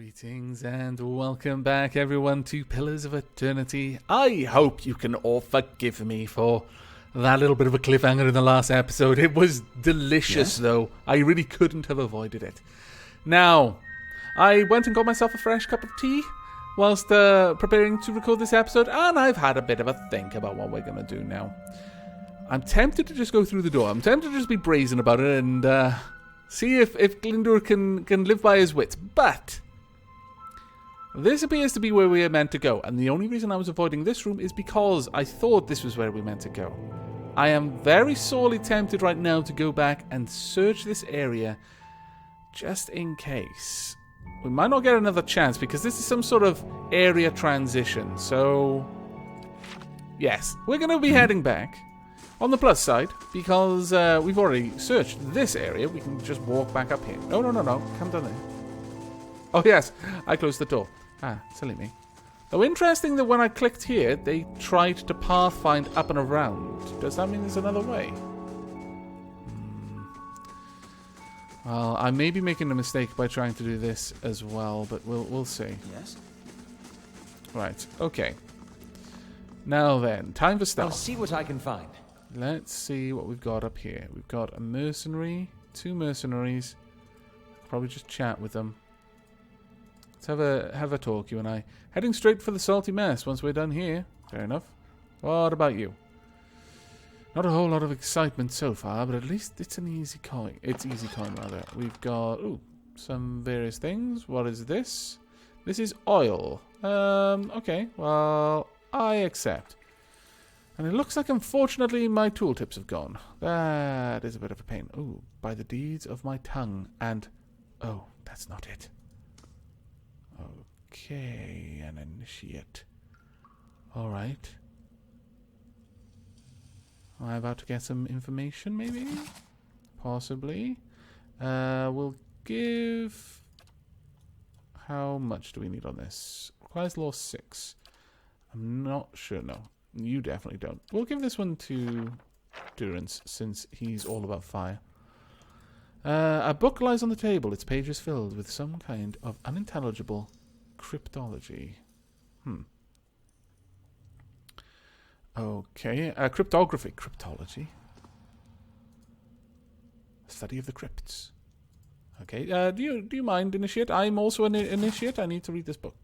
Greetings and welcome back, everyone, to Pillars of Eternity. I hope you can all forgive me for that little bit of a cliffhanger in the last episode. It was delicious, though. I really couldn't have avoided it. Now, I went and got myself a fresh cup of tea whilst preparing to record this episode, and I've had a bit of a think about what we're going to do now. I'm tempted to just go through the door. I'm tempted to just be brazen about it and see if Glyndor can live by his wits. But this appears to be where we are meant to go, and the only reason I was avoiding this room is because I thought this was where we meant to go. I am very sorely tempted right now to go back and search this area just in case. We might not get another chance because this is some sort of area transition, so yes, we're going to be heading back. On the plus side, because we've already searched this area, we can just walk back up here. No, come down there. Oh yes, I closed the door. Ah, silly me. Though interesting that when I clicked here, they tried to pathfind up and around. Does that mean there's another way? Well, I may be making a mistake by trying to do this as well, but we'll see. Yes. Right, okay. Now then, time for stealth. I'll see what I can find. Let's see what we've got up here. We've got a mercenary, 2 mercenaries. Probably just chat with them. Let's have a talk, you and I. Heading straight for the salty mess once we're done here. Fair enough. What about you? Not a whole lot of excitement so far, but at least it's an easy coin. It's easy coin, rather. We've got some various things. What is this? This is oil. Okay. Well, I accept. And it looks like, unfortunately, my tooltips have gone. That is a bit of a pain. Ooh, by the deeds of my tongue. And, oh, that's not it. Okay, an initiate. Alright. Am I about to get some information, maybe? Possibly. We'll give... How much do we need on this? Requires law 6. I'm not sure, no. You definitely don't. We'll give this one to Durance, since he's all about fire. A book lies on the table. Its pages filled with some kind of unintelligible cryptology. Okay. Cryptography. Cryptology. Study of the crypts. Okay. Do you mind, Initiate? I'm also an Initiate. I need to read this book.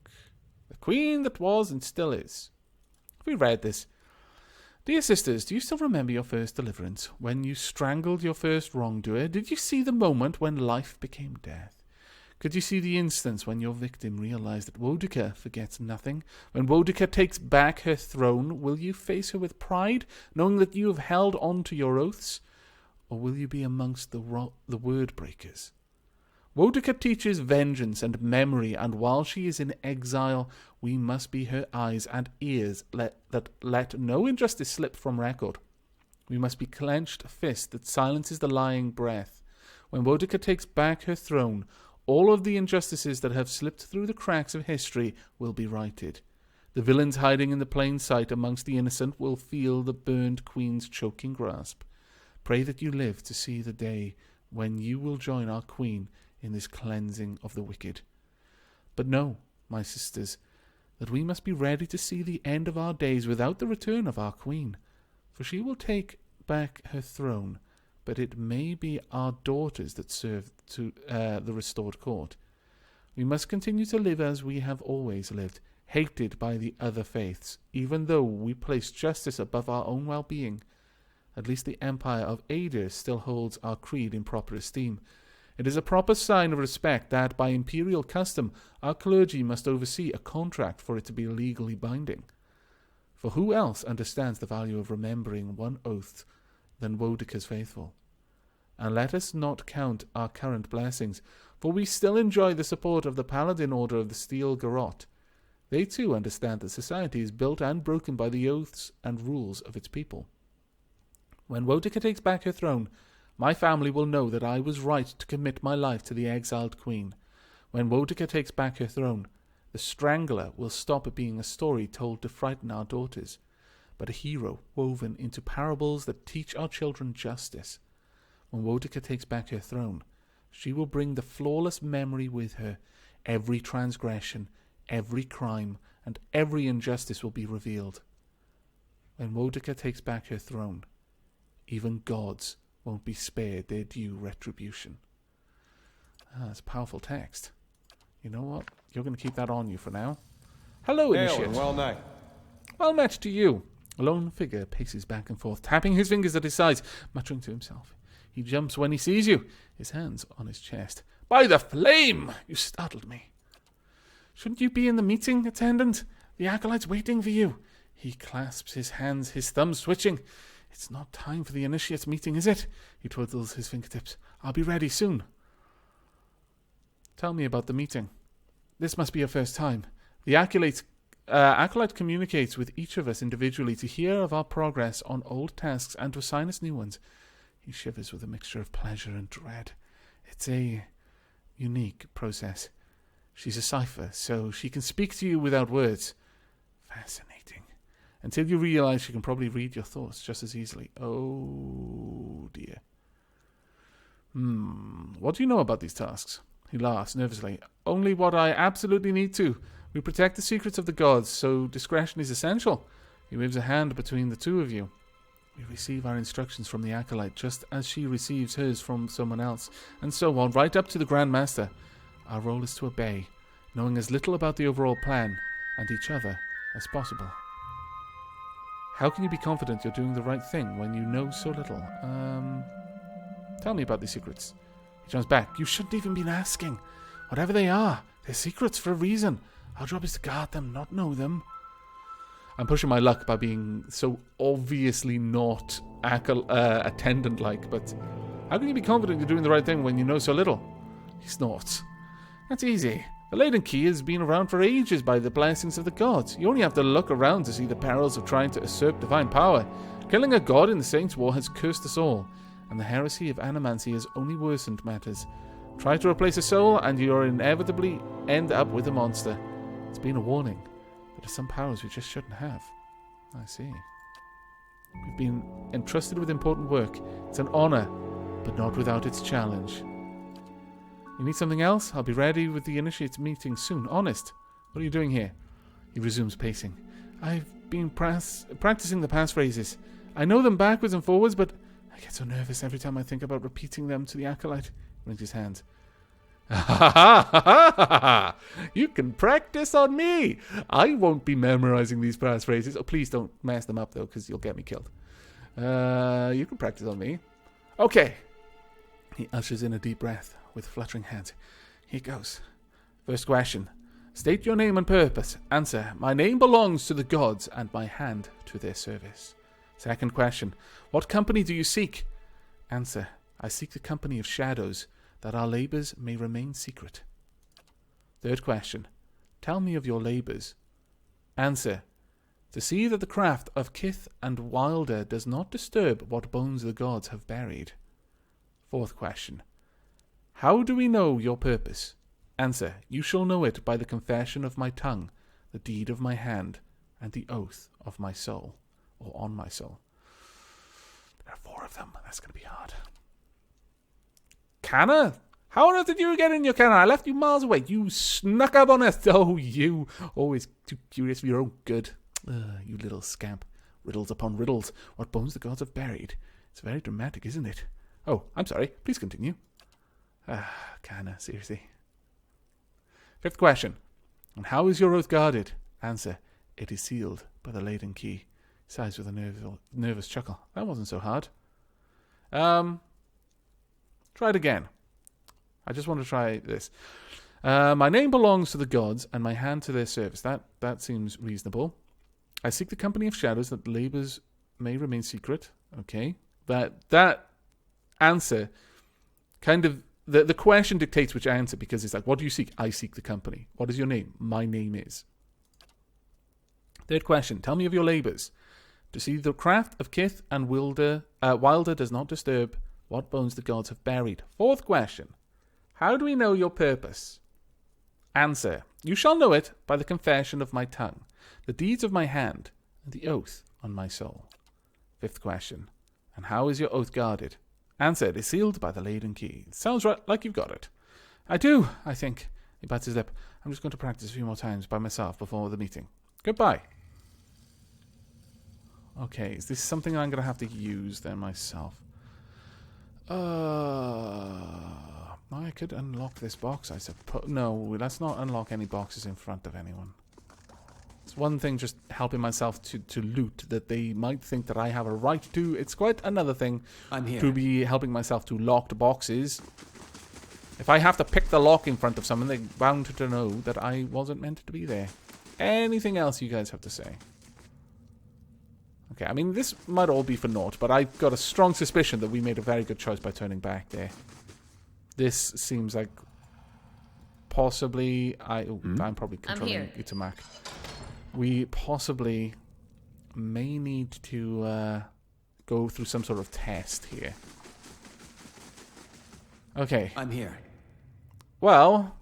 The Queen that was and still is. We read this. Dear sisters, do you still remember your first deliverance? When you strangled your first wrongdoer, did you see the moment when life became death? Could you see the instance when your victim realized that Woedica forgets nothing? When Woedica takes back her throne, will you face her with pride, knowing that you have held on to your oaths? Or will you be amongst the word breakers? Woedica teaches vengeance and memory, and while she is in exile, we must be her eyes and ears that let no injustice slip from record. We must be clenched fist that silences the lying breath. When Woedica takes back her throne, all of the injustices that have slipped through the cracks of history will be righted. The villains hiding in the plain sight amongst the innocent will feel the burned queen's choking grasp. Pray that you live to see the day when you will join our queen in this cleansing of the wicked. But know, my sisters, that we must be ready to see the end of our days without the return of our queen, for she will take back her throne, but it may be our daughters that serve to the restored court. We must continue to live as we have always lived, hated by the other faiths, even though we place justice above our own well-being. At least the Empire of Adir still holds our creed in proper esteem. It is a proper sign of respect that, by imperial custom, our clergy must oversee a contract for it to be legally binding. For who else understands the value of remembering one oath than Woedica's faithful? And let us not count our current blessings, for we still enjoy the support of the Paladin Order of the Steel Garrote. They too understand that society is built and broken by the oaths and rules of its people. When Woedica takes back her throne, my family will know that I was right to commit my life to the exiled queen. When Woedica takes back her throne, the Strangler will stop being a story told to frighten our daughters, but a hero woven into parables that teach our children justice. When Woedica takes back her throne, she will bring the flawless memory with her, every transgression, every crime, and every injustice will be revealed. When Wodica takes back her throne, even gods won't be spared their due retribution. That's a powerful text. You know what? You're going to keep that on you for now. Hello, Initiate. Well met. Well met to you. A lone figure paces back and forth, tapping his fingers at his sides, muttering to himself. He jumps when he sees you, his hands on his chest. By the flame! You startled me. Shouldn't you be in the meeting, attendant? The acolyte's waiting for you. He clasps his hands, his thumbs twitching. It's not time for the initiate's meeting, is it? He twiddles his fingertips. I'll be ready soon. Tell me about the meeting. This must be your first time. The acolyte communicates with each of us individually to hear of our progress on old tasks and to assign us new ones. He shivers with a mixture of pleasure and dread. It's a unique process. She's a cipher, so she can speak to you without words. Fascinating. Until you realize she can probably read your thoughts just as easily. Oh, dear. What do you know about these tasks? He laughs nervously. Only what I absolutely need to. We protect the secrets of the gods, so discretion is essential. He waves a hand between the two of you. We receive our instructions from the acolyte just as she receives hers from someone else, and so on, right up to the Grand Master. Our role is to obey, knowing as little about the overall plan and each other as possible. How can you be confident you're doing the right thing when you know so little? Tell me about these secrets. He jumps back. You shouldn't even be asking. Whatever they are, they're secrets for a reason. Our job is to guard them, not know them. I'm pushing my luck by being so obviously not attendant-like, but how can you be confident you're doing the right thing when you know so little? He snorts. That's easy. The Laden Key has been around for ages by the blessings of the gods. You only have to look around to see the perils of trying to usurp divine power. Killing a god in the Saints' War has cursed us all, and the heresy of animancy has only worsened matters. Try to replace a soul, and you'll inevitably end up with a monster. It's been a warning. There are some powers we just shouldn't have. I see. We've been entrusted with important work. It's an honor, but not without its challenge. You need something else? I'll be ready with the initiate's meeting soon. Honest. What are you doing here? He resumes pacing. I've been practicing the passphrases. I know them backwards and forwards, but I get so nervous every time I think about repeating them to the acolyte. He wrings his hands. You can practice on me. I won't be memorizing these passphrases. Oh, please don't mess them up, though, because you'll get me killed. You can practice on me. Okay. He ushers in a deep breath with fluttering hands. Here goes. First question. State your name and purpose. Answer. My name belongs to the gods and my hand to their service. Second question. What company do you seek? Answer. I seek the company of shadows, that our labours may remain secret. Third question. Tell me of your labours. Answer. To see that the craft of Kith and Wilder does not disturb what bones the gods have buried. Fourth question. How do we know your purpose? Answer. You shall know it by the confession of my tongue, the deed of my hand, and the oath of my soul, or on my soul. There are 4 of them. That's going to be hard. Canna? How on earth did you get in your canna? I left you miles away. You snuck up on us. Oh, you. Always too curious for your own good. You little scamp. Riddles upon riddles. What bones the gods have buried. It's very dramatic, isn't it? Oh, I'm sorry. Please continue. Canna, seriously. Fifth question. And how is your oath guarded? Answer. It is sealed by the Laden Key. Sighs with a nervous chuckle. That wasn't so hard. Try it again. I just want to try this. My name belongs to the gods, and my hand to their service. That seems reasonable. I seek the company of shadows that labours may remain secret. Okay. That answer kind of... The question dictates which answer, because it's like, what do you seek? I seek the company. What is your name? My name is. Third question. Tell me of your labours. To see the craft of Kith and Wilder does not disturb what bones the gods have buried. Fourth question. How do we know your purpose? Answer. You shall know it by the confession of my tongue, the deeds of my hand, and the oath on my soul. Fifth question. And how is your oath guarded? Answer. It is sealed by the Laden Key. Sounds right, like you've got it. I do, I think. He bites his lip. I'm just going to practice a few more times by myself before the meeting. Goodbye. Okay, is this something I'm going to have to use then myself? I could unlock this box, I suppose. No, let's not unlock any boxes in front of anyone. It's one thing just helping myself to loot that they might think that I have a right to. It's quite another thing to be helping myself to locked boxes. If I have to pick the lock in front of someone, they're bound to know that I wasn't meant to be there. Anything else you guys have to say? Okay, I mean, this might all be for naught, but I've got a strong suspicion that we made a very good choice by turning back there. This seems like possibly... I'm probably controlling it to Mac. We possibly may need to go through some sort of test here. Okay. I'm here. Well,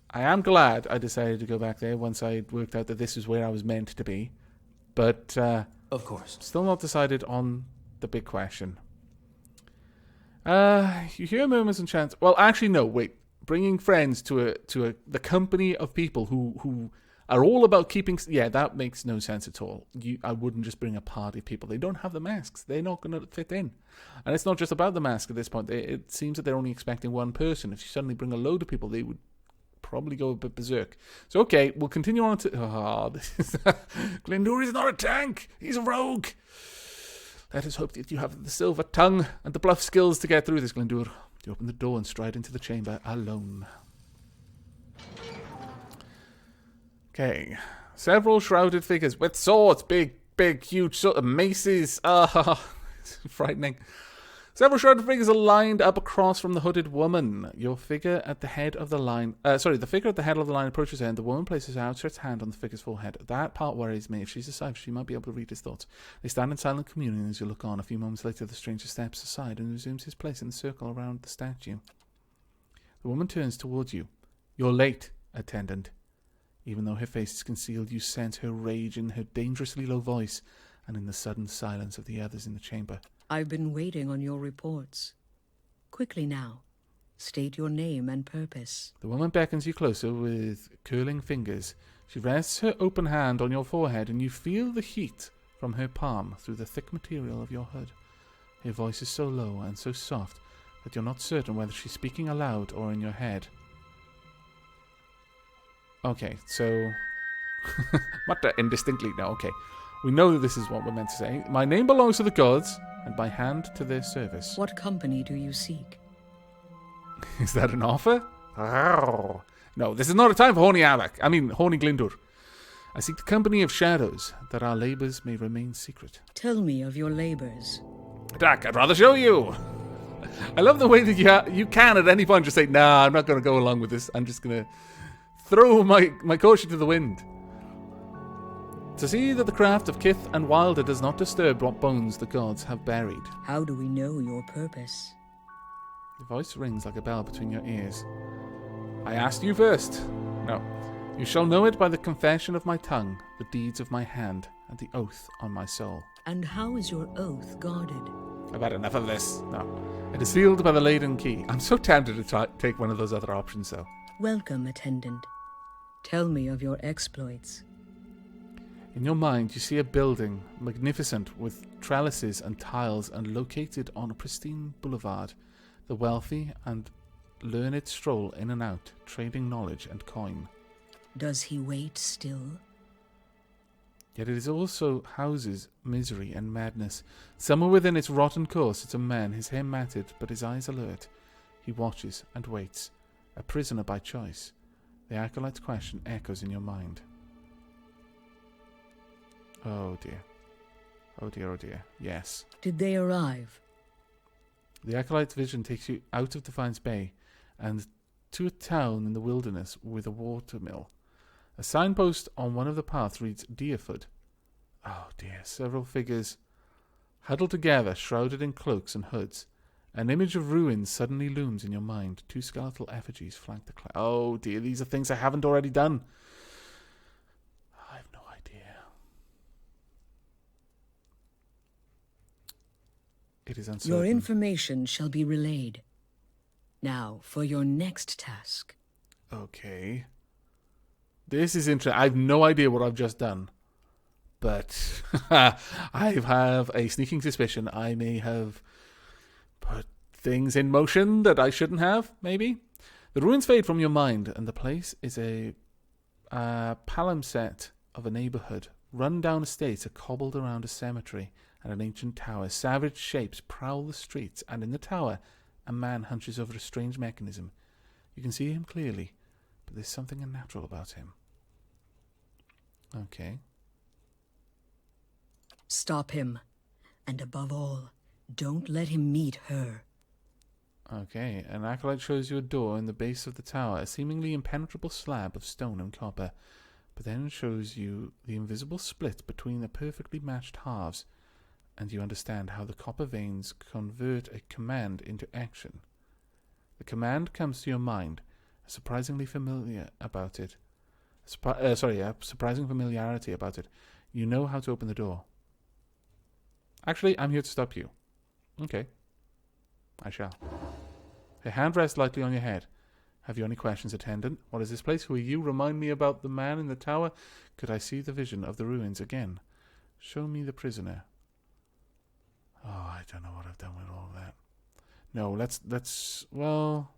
I am glad I decided to go back there once I worked out that this is where I was meant to be. But, of course. Still not decided on the big question. You hear murmurs and chants. Well, actually, no, wait. Bringing friends to the company of people who are all about keeping... Yeah, that makes no sense at all. I wouldn't just bring a party of people. They don't have the masks. They're not going to fit in. And it's not just about the mask at this point. It seems that they're only expecting one person. If you suddenly bring a load of people, they would probably go a bit berserk. So, okay, we'll continue on to... Oh, this is... Glendur is not a tank. He's a rogue. Let us hope that you have the silver tongue and the bluff skills to get through this, Glendur. You open the door and stride into the chamber alone. Okay. Several shrouded figures with swords. Big, huge sort of maces. It's frightening. Several shrouded figures are lined up across from the hooded woman. Your figure at the head of the line... the figure at the head of the line approaches her, and the woman places her outstretched hand on the figure's forehead. That part worries me. If she's a cipher, she might be able to read his thoughts. They stand in silent communion as you look on. A few moments later, the stranger steps aside and resumes his place in the circle around the statue. The woman turns towards you. You're late, attendant. Even though her face is concealed, you sense her rage in her dangerously low voice and in the sudden silence of the others in the chamber. I've been waiting on your reports. Quickly now, state your name and purpose. The woman beckons you closer with curling fingers. She rests her open hand on your forehead, and you feel the heat from her palm through the thick material of your hood. Her voice is so low and so soft that you're not certain whether she's speaking aloud or in your head. Okay, so... Mutter indistinctly. No, okay. We know that this is what we're meant to say. My name belongs to the gods, and my hand to their service. What company do you seek? Is that an offer? No, this is not a time for horny Glindur. I seek the company of shadows, that our labours may remain secret. Tell me of your labours. Dak, I'd rather show you. I love the way that you can at any point just say, nah, I'm not going to go along with this. I'm just going to throw my caution to the wind. To see that the craft of Kith and Wilder does not disturb what bones the gods have buried. How do we know your purpose? The voice rings like a bell between your ears. I asked you first. No. You shall know it by the confession of my tongue, the deeds of my hand, and the oath on my soul. And how is your oath guarded? I've had enough of this. No. It is sealed by the Laden Key. I'm so tempted to take one of those other options, though. Welcome, attendant. Tell me of your exploits. In your mind, you see a building, magnificent, with trellises and tiles, and located on a pristine boulevard. The wealthy and learned stroll in and out, trading knowledge and coin. Does he wait still? Yet it is also houses misery and madness. Somewhere within its rotten core sits a man, his hair matted, but his eyes alert. He watches and waits, a prisoner by choice. The acolyte's question echoes in your mind. Oh dear. Oh dear, oh dear. Yes. Did they arrive? The acolyte's vision takes you out of Defiance Bay and to a town in the wilderness with a watermill. A signpost on one of the paths reads Deerfoot. Oh dear. Several figures huddled together, shrouded in cloaks and hoods. An image of ruins suddenly looms in your mind. Two skeletal effigies flank the cloud. Oh dear, these are things I haven't already done. I have no idea. It is uncertain. Your information shall be relayed. Now, for your next task. Okay. This is interesting. I have no idea what I've just done. But I have a sneaking suspicion I may have put things in motion that I shouldn't have, maybe. The ruins fade from your mind, and the place is a palimpsest of a neighborhood. Run-down estates are cobbled around a cemetery and an ancient tower. Savage shapes prowl the streets, and in the tower, a man hunches over a strange mechanism. You can see him clearly, but there's something unnatural about him. Okay. Stop him. And above all, don't let him meet her. Okay, an acolyte shows you a door in the base of the tower, a seemingly impenetrable slab of stone and copper, but then shows you the invisible split between the perfectly matched halves, and you understand how the copper veins convert a command into action. The command comes to your mind, surprising familiarity about it. You know how to open the door. Actually, I'm here to stop you. Okay. I shall. Her hand rests lightly on your head. Have you any questions, attendant? What is this place? Who are you? Remind me about the man in the tower. Could I see the vision of the ruins again? Show me the prisoner. Oh, I don't know what I've done with all of that. No, let's well...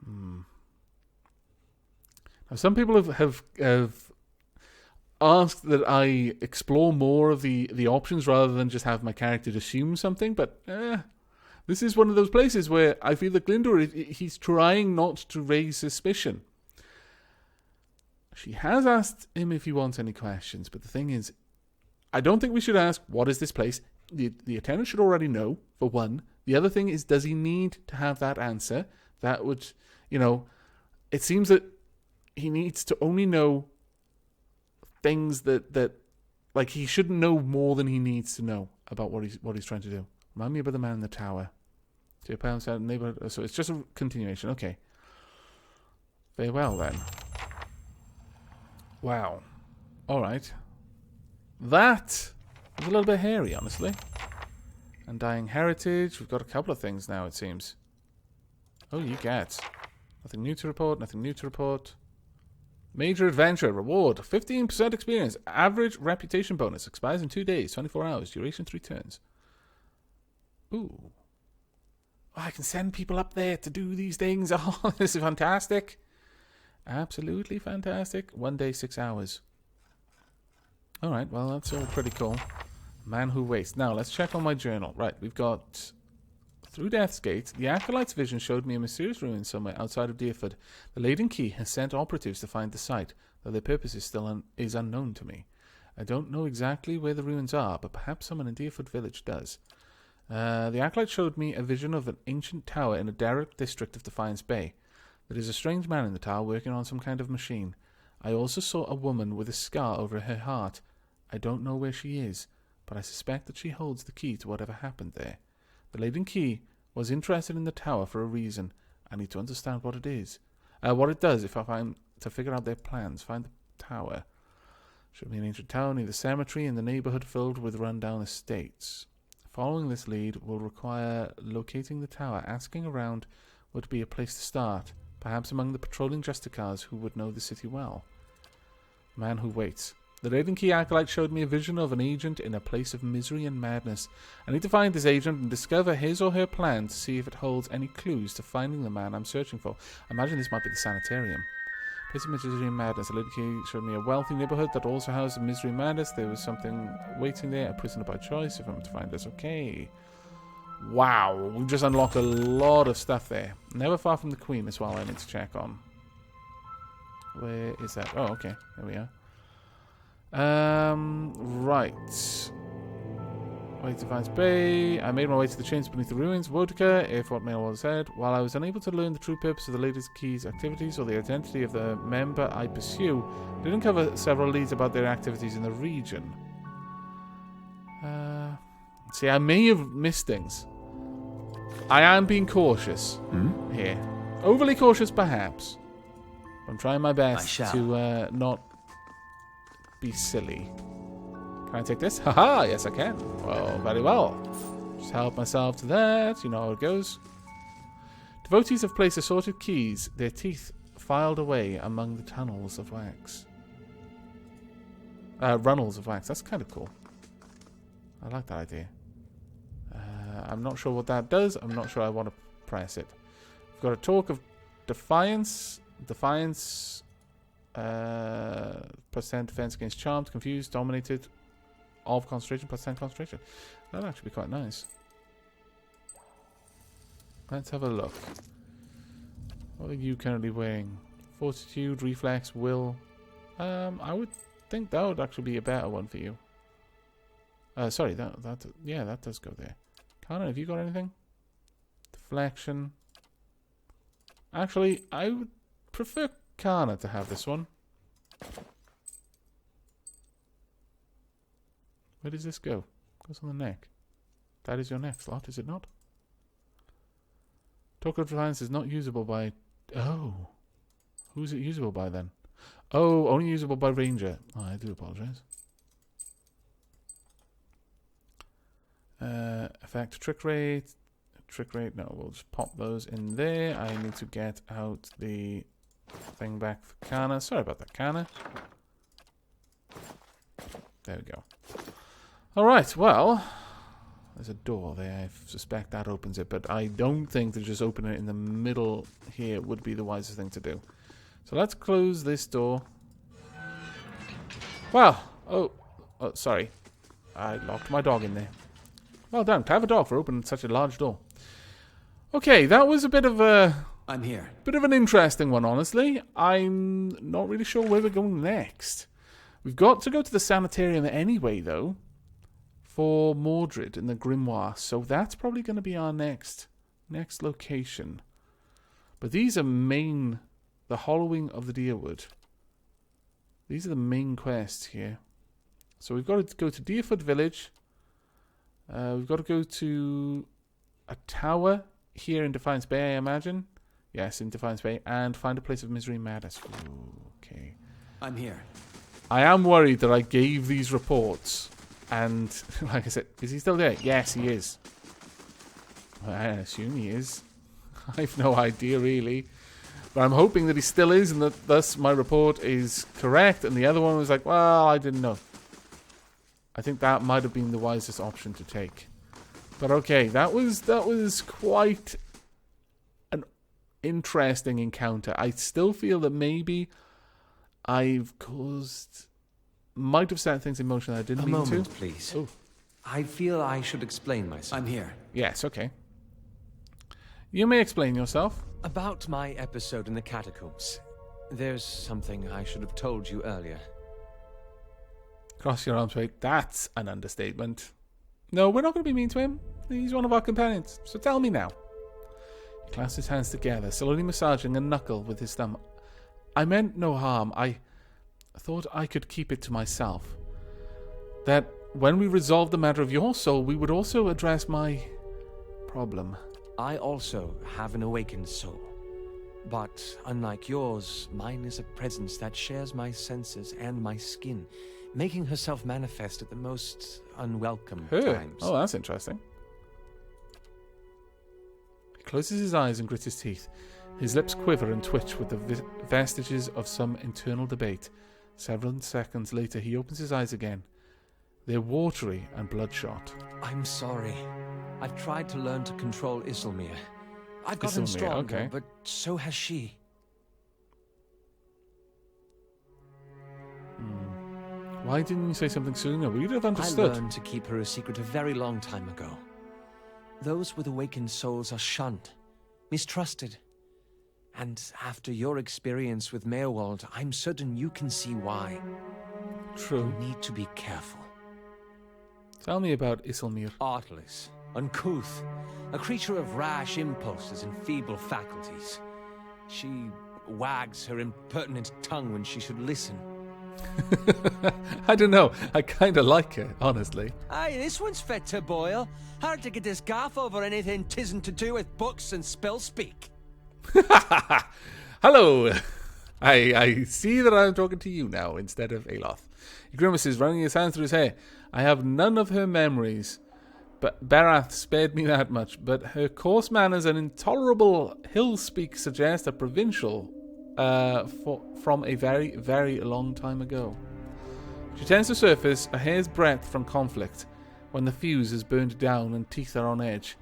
Now, some people have asked that I explore more of the options rather than just have my character assume something, but this is one of those places where I feel that Glyndor, he's trying not to raise suspicion. She has asked him if he wants any questions, but the thing is, I don't think we should ask, what is this place? The attendant should already know, for one. The other thing is, does he need to have that answer? That would, it seems that he needs to only know things that like, he shouldn't know more than he needs to know about what he's trying to do. Remind me about the man in the tower. To your parents out in the neighborhood. So it's just a continuation. Okay. Very well then. Wow. All right. That was a little bit hairy, honestly. Undying heritage. We've got a couple of things now, it seems. Oh, you get. Nothing new to report. Nothing new to report. Major adventure. Reward. 15% experience. Average reputation bonus. Expires in 2 days. 24 hours. Duration 3 turns. Ooh. Oh, I can send people up there to do these things. Oh, this is fantastic. Absolutely fantastic. 1 day, 6 hours. Alright, well, that's all pretty cool. Man who waits. Now, let's check on my journal. Right, we've got... Through Death's Gate, the acolyte's vision showed me a mysterious ruin somewhere outside of Deerford. The Laden Key has sent operatives to find the site, though their purpose is still unknown to me. I don't know exactly where the ruins are, but perhaps someone in Deerford Village does. The acolyte showed me a vision of an ancient tower in a derelict district of Defiance Bay. There is a strange man in the tower working on some kind of machine. I also saw a woman with a scar over her heart. I don't know where she is, but I suspect that she holds the key to whatever happened there. The Laden Key was interested in the tower for a reason. I need to understand what it is. What it does if I'm to figure out their plans. Find the tower. Should be an ancient tower near the cemetery in the neighborhood filled with run-down estates. Following this lead will require locating the tower. Asking around would be a place to start. Perhaps among the patrolling Justicars who would know the city well. Man who waits. The Laden Key acolyte showed me a vision of an agent in a place of misery and madness. I need to find this agent and discover his or her plan to see if it holds any clues to finding the man I'm searching for. I imagine this might be the sanitarium. Place of misery and madness. The Laden Key showed me a wealthy neighborhood that also housed misery and madness. There was something waiting there, a prisoner by choice. If I'm to find this, okay. Wow, we've just unlocked a lot of stuff there. Never far from the Queen as well, I need to check on. Where is that? Oh, okay, there we are. Right. Way to Defiance Bay. I made my way to the chains beneath the ruins. Vodka, if what Mail was said. While I was unable to learn the true purpose of the Laden Key's activities or the identity of the member I pursue, I did uncover several leads about their activities in the region. See, I may have missed things. I am being cautious here. Overly cautious, perhaps. I'm trying my best to not be silly. Can I take this? Haha, yes I can. Well, very well. Just help myself to that. You know how it goes. Devotees have placed assorted keys, their teeth filed away among the tunnels of wax. Runnels of wax. That's kind of cool. I like that idea. I'm not sure what that does. I'm not sure I want to press it. We've got a talk of defiance. Defiance. +10 defense against charmed, confused, dominated. Of concentration, +10 concentration. That'll actually be quite nice. Let's have a look. What are you currently wearing? Fortitude, reflex, will. I would think that would actually be a better one for you. Sorry, that does go there. Connor, have you got anything? Deflection. Actually, I would prefer Kana to have this one. Where does this go? Goes on the neck. That is your neck slot, is it not? Talk of Defiance is not usable by... Oh. Who's it usable by then? Oh, only usable by Ranger. Oh, I do apologize. Effect trick rate. Trick rate, no, we'll just pop those in there. I need to get out the thing back for Kana. Sorry about that, Kana. There we go. Alright, well, there's a door there. I suspect that opens it, but I don't think to just open it in the middle here would be the wisest thing to do. So let's close this door. Well, oh, sorry. I locked my dog in there. Well done, clever dog for opening such a large door. Okay, that was a bit of a... I'm here. Bit of an interesting one, honestly. I'm not really sure where we're going next. We've got to go to the sanitarium anyway, though, for Mordred in the Grimoire. So that's probably going to be our next location. But these are main... The Hollowing of the Deerwood. These are the main quests here. So we've got to go to Deerfoot Village. We've got to go to a tower here in Defiance Bay, I imagine. Yes, in Defiance Bay. And find a place of misery and madness. Ooh, okay. I'm here. I am worried that I gave these reports. And, like I said, is he still there? Yes, he is. Well, I assume he is. I've no idea, really. But I'm hoping that he still is, and that thus my report is correct. And the other one was like, well, I didn't know. I think that might have been the wisest option to take. But okay, that was quite an interesting encounter. I still feel that maybe I've might have set things in motion that I didn't mean to. A moment, please. Oh. I feel I should explain myself. I'm here. Yes, okay. You may explain yourself. About my episode in the catacombs. There's something I should have told you earlier. Cross your arms, wait. That's an understatement. No, we're not going to be mean to him. He's one of our companions. So tell me now. He clasped his hands together, slowly massaging a knuckle with his thumb. I meant no harm. I thought I could keep it to myself. That when we resolved the matter of your soul, we would also address my problem. I also have an awakened soul. But unlike yours, mine is a presence that shares my senses and my skin, making herself manifest at the most unwelcome times. Oh, that's interesting. He closes his eyes and grits his teeth. His lips quiver and twitch with the vestiges of some internal debate. Several seconds later, he opens his eyes again. They're watery and bloodshot. I'm sorry. I've tried to learn to control Isilmir. I've gotten Isilmir, stronger, okay. but so has she. Why didn't you say something sooner? We'd have understood. I learned to keep her a secret a very long time ago. Those with awakened souls are shunned, mistrusted. And after your experience with Meerwald, I'm certain you can see why. True. You need to be careful. Tell me about Isilmir. Artless, uncouth, a creature of rash impulses and feeble faculties. She wags her impertinent tongue when she should listen. I don't know. I kind of like her, honestly. Aye, this one's fit to boil. Hard to get this gaff over anything tisn't to do with books and spell speak. Hello. I see that I'm talking to you now instead of Aloth. He grimaces, running his hands through his hair. I have none of her memories. But Barath spared me that much, but her coarse manners and intolerable hill speak suggest a provincial from a very, very long time ago. She tends to surface a hair's breadth from conflict when the fuse is burned down and teeth are on edge.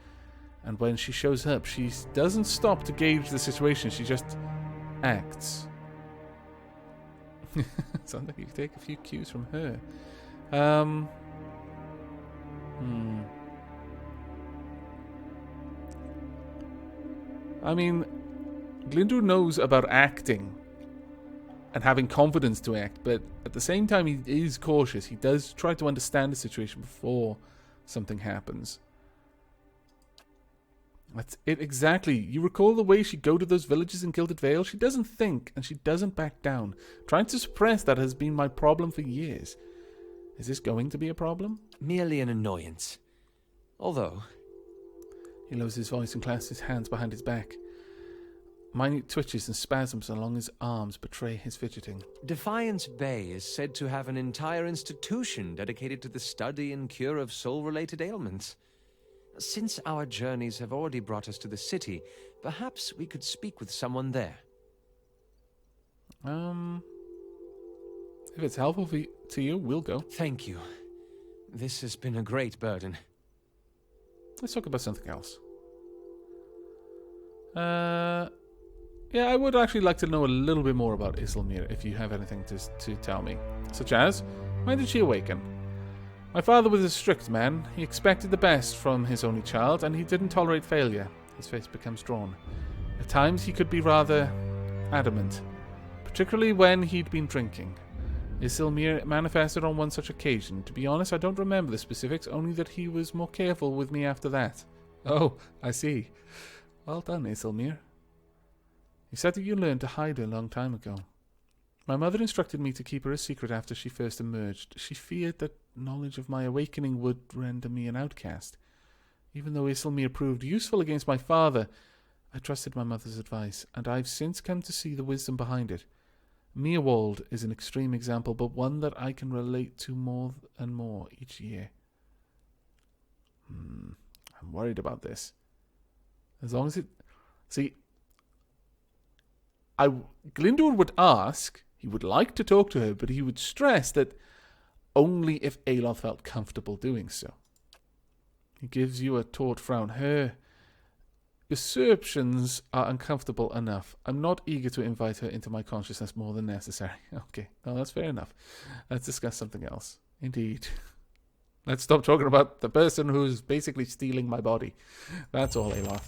And when she shows up, she doesn't stop to gauge the situation, she just acts. Sounds like you take a few cues from her. I mean, Glindu knows about acting and having confidence to act, but at the same time he is cautious. He does try to understand the situation before something happens. That's it exactly. You recall the way she'd go to those villages in Gilded Vale? She doesn't think, and she doesn't back down. Trying to suppress that has been my problem for years. Is this going to be a problem? Merely an annoyance. Although... He lowers his voice and clasps his hands behind his back. Minute twitches and spasms along his arms betray his fidgeting. Defiance Bay is said to have an entire institution dedicated to the study and cure of soul-related ailments. Since our journeys have already brought us to the city, perhaps we could speak with someone there. If it's helpful to you, we'll go. Thank you. This has been a great burden. Let's talk about something else. Yeah, I would actually like to know a little bit more about Isilmir, if you have anything to tell me. Such as, when did she awaken? My father was a strict man. He expected the best from his only child, and he didn't tolerate failure. His face becomes drawn. At times, he could be rather adamant, particularly when he'd been drinking. Isilmir manifested on one such occasion. To be honest, I don't remember the specifics, only that he was more careful with me after that. Oh, I see. Well done, Isilmir. You said that you learned to hide her a long time ago. My mother instructed me to keep her a secret after she first emerged. She feared that knowledge of my awakening would render me an outcast. Even though Isilmir proved useful against my father, I trusted my mother's advice, and I've since come to see the wisdom behind it. Meerwald is an extreme example, but one that I can relate to more and more each year. I'm worried about this. As long as it... See, Glyndor would ask, he would like to talk to her, but he would stress that only if Aloth felt comfortable doing so. He gives you a taut frown. Her usurpations are uncomfortable enough. I'm not eager to invite her into my consciousness more than necessary. Okay, no, that's fair enough. Let's discuss something else. Indeed. Let's stop talking about the person who's basically stealing my body. That's all, Aloth.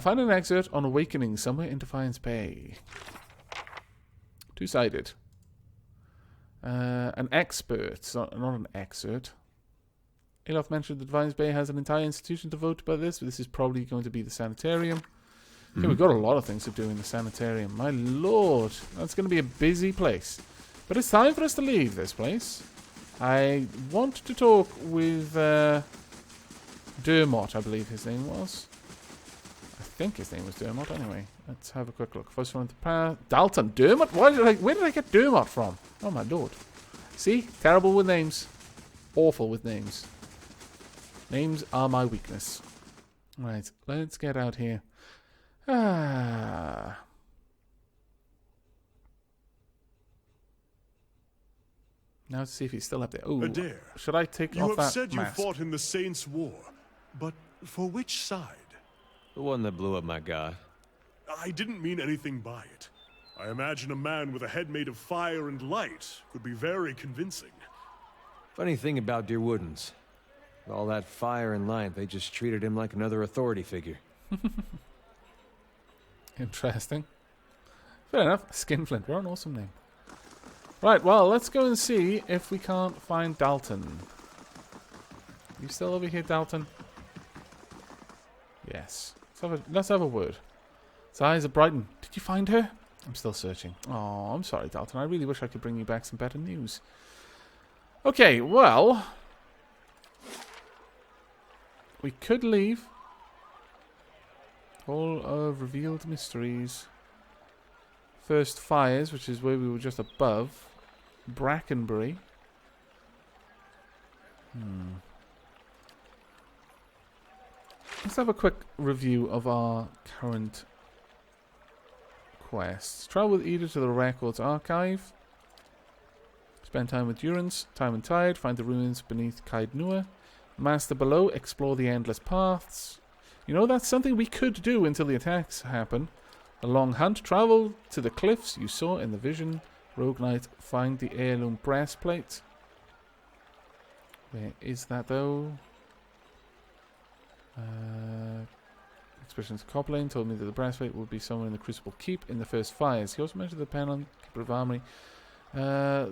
Find an excerpt on awakening somewhere in Defiance Bay. Two-sided. An expert, not an excerpt. Aloth mentioned that Defiance Bay has an entire institution devoted by this, but this is probably going to be the sanitarium. Okay, we've got a lot of things to do in the sanitarium. My lord, that's going to be a busy place. But it's time for us to leave this place. I want to talk with Dermot, I believe his name was. I think his name was Dermot anyway. Let's have a quick look. First one, Dalton. Dermot? Where did I get Dermot from? Oh my lord. See? Terrible with names. Awful with names. Names are my weakness. Right, let's get out here. Now to see if he's still up there. Ooh, Adair, should I take off that mask? You have said you fought in the Saints' War, but for which side? The one that blew up my god. I didn't mean anything by it. I imagine a man with a head made of fire and light could be very convincing. Funny thing about Dear Woodens. With all that fire and light, they just treated him like another authority figure. Interesting. Fair enough. Skinflint. What an awesome name. Right, well, let's go and see if we can't find Dalton. You still over here, Dalton? Yes. Let's have a word. His eyes are brightened. Did you find her? I'm still searching. Oh, I'm sorry, Dalton. I really wish I could bring you back some better news. Okay, well... we could leave. All of revealed mysteries. First fires, which is where we were just above. Brackenbury. Let's have a quick review of our current quests. Travel with Eda to the Records Archive. Spend time with Durance, Time and Tide, find the ruins beneath Caed Nua. Master below, explore the endless paths. You know, that's something we could do until the attacks happen. A long hunt, travel to the cliffs you saw in the vision. Rogue Knight, find the heirloom breastplate. Where is that though? Expressions Coplane told me that the breastplate would be somewhere in the Crucible Keep in the first fires. He also mentioned the pen on Keeper of Armory.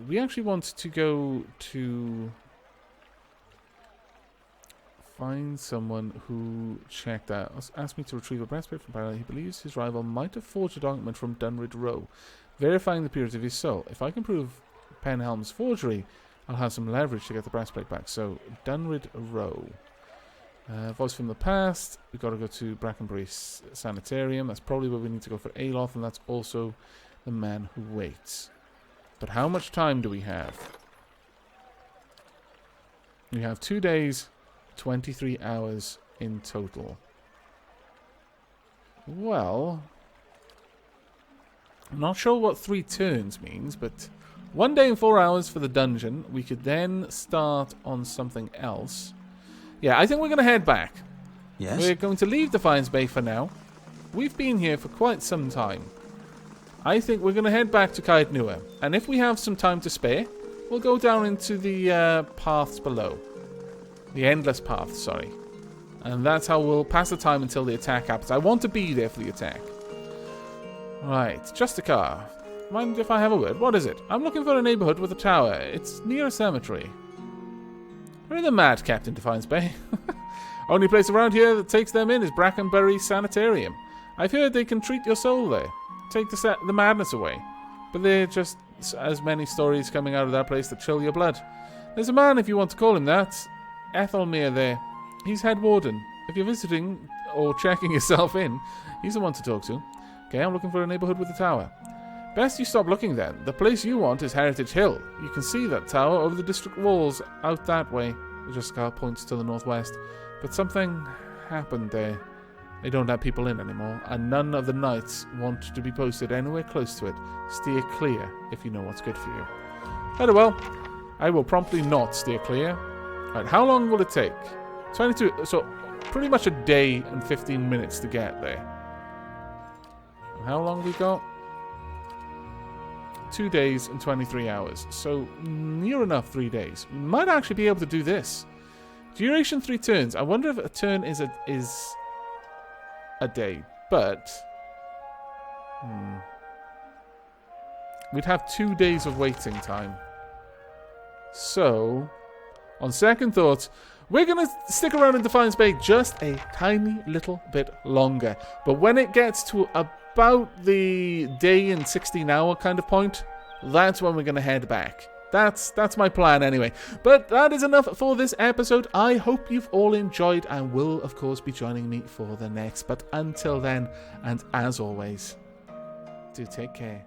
We actually want to go to find someone who checked out. Asked me to retrieve a breastplate from Parallel. He believes his rival might have forged a document from Dunrid Row, verifying the purity of his soul. If I can prove Penhelm's forgery, I'll have some leverage to get the breastplate back. So, Dunrid Row. Voice from the past. We've got to go to Brackenbury Sanitarium. That's probably where we need to go for Aloth, and that's also the man who waits. But how much time do we have? We have 2 days, 23 hours in total. Well, I'm not sure what 3 turns means, but 1 day and 4 hours for the dungeon. We could then start on something else. Yeah, I think we're going to head back. Yes? We're going to leave Defiance Bay for now. We've been here for quite some time. I think we're going to head back to Caed Nua. And if we have some time to spare, we'll go down into the paths below. The endless paths, sorry. And that's how we'll pass the time until the attack happens. I want to be there for the attack. Right, just a car. Mind if I have a word? What is it? I'm looking for a neighborhood with a tower. It's near a cemetery. Where are the mad, Captain Defiance Bay? Only place around here that takes them in is Brackenbury Sanitarium. I've heard they can treat your soul there. Take the madness away. But there are just as many stories coming out of that place that chill your blood. There's a man, if you want to call him that, Ethelmere there. He's head warden. If you're visiting or checking yourself in, he's the one to talk to. Okay, I'm looking for a neighborhood with a tower. Best you stop looking then. The place you want is Heritage Hill. You can see that tower over the district walls out that way. The Justicar points to the northwest. But something happened there. They don't have people in anymore, and none of the knights want to be posted anywhere close to it. Steer clear if you know what's good for you. Very well. I will promptly not steer clear. Right, how long will it take? 22, so pretty much a day and 15 minutes to get there. And how long we got? 2 days and 23 hours. So near enough 3 days. We might actually be able to do this. Duration 3 turns. I wonder if a turn is a day, but we'd have 2 days of waiting time. So, on second thoughts, we're going to stick around in Defiance Bay just a tiny little bit longer. But when it gets to about the day and 16-hour kind of point, that's when we're going to head back. That's my plan anyway. But that is enough for this episode. I hope you've all enjoyed and will, of course, be joining me for the next. But until then, and as always, do take care.